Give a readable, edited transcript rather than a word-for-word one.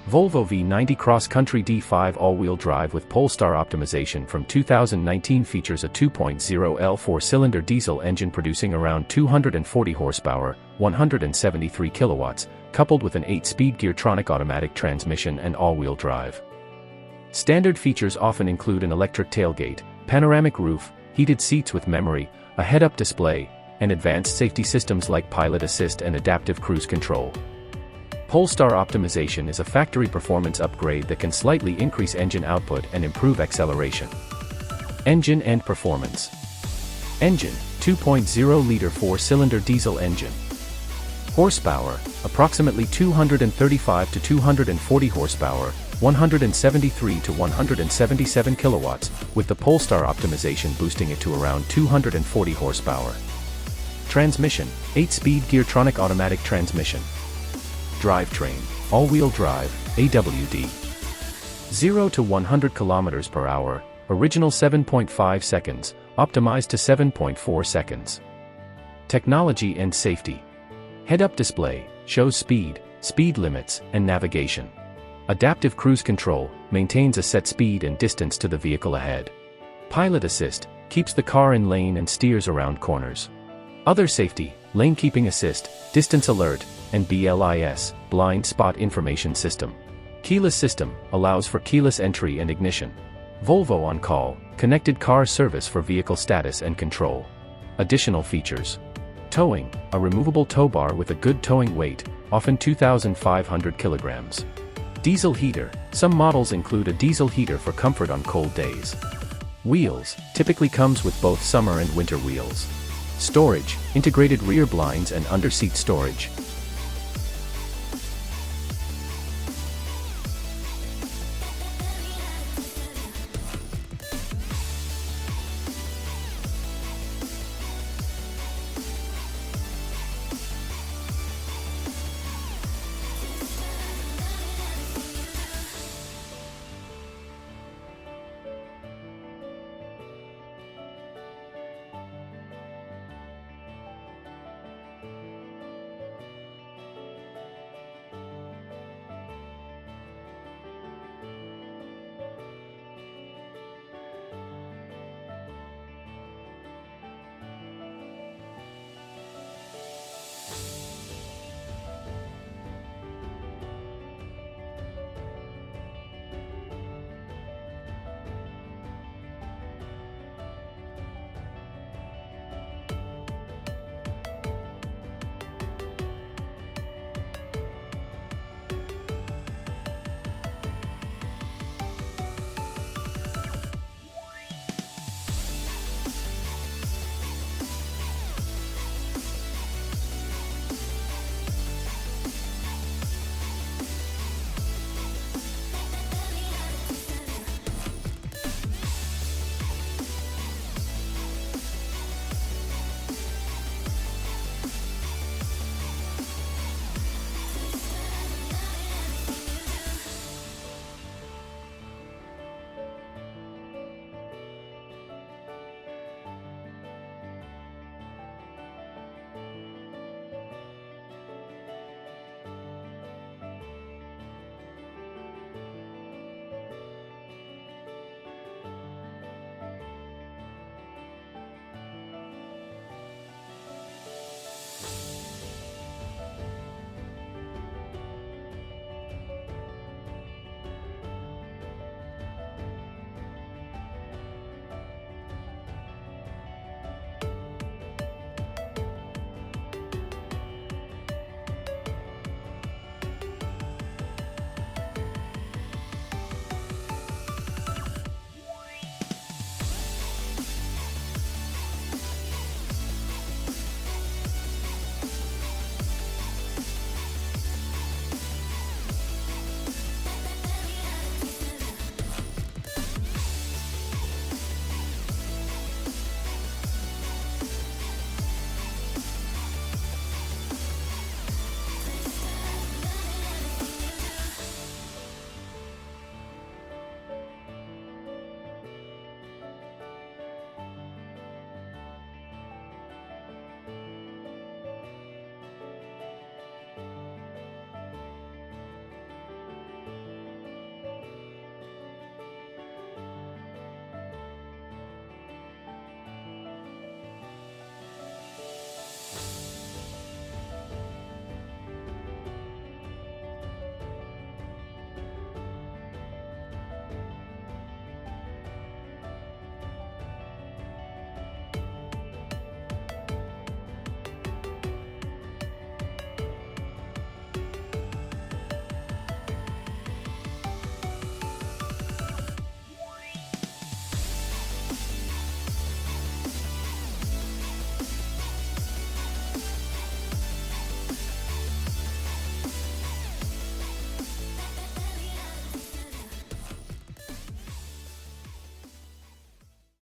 Volvo V90 cross-country D5 all-wheel drive with Polestar Optimisation from 2019 features a 2.0L 4-cylinder diesel engine producing around 240 horsepower, 173 kilowatts, coupled with an 8-speed Geartronic automatic transmission and all-wheel drive. Standard features often include an electric tailgate, panoramic roof, heated seats with memory, a head-up display, and advanced safety systems like pilot assist and adaptive cruise control. Polestar Optimisation is a factory performance upgrade that can slightly increase engine output and improve acceleration. Engine and performance. Engine, 2.0-liter 4-cylinder diesel engine. Horsepower, approximately 235 to 240 horsepower, 173 to 177 kilowatts, with the Polestar Optimisation boosting it to around 240 horsepower. Transmission, 8-speed Geartronic automatic transmission. Drivetrain, all-wheel drive, AWD. 0 to 100 km per hour, original 7.5 seconds, optimized to 7.4 seconds. Technology and safety. Head-up display, shows speed, speed limits, and navigation. Adaptive cruise control, maintains a set speed and distance to the vehicle ahead. Pilot assist, keeps the car in lane and steers around corners. Other safety, lane keeping assist, distance alert, and BLIS, blind spot information system. Keyless system, allows for keyless entry and ignition. Volvo On Call, connected car service for vehicle status and control. Additional features. Towing, a removable tow bar with a good towing weight, often 2,500 kilograms. Diesel heater, some models include a diesel heater for comfort on cold days. Wheels, typically comes with both summer and winter wheels. Storage, integrated rear blinds and under-seat storage.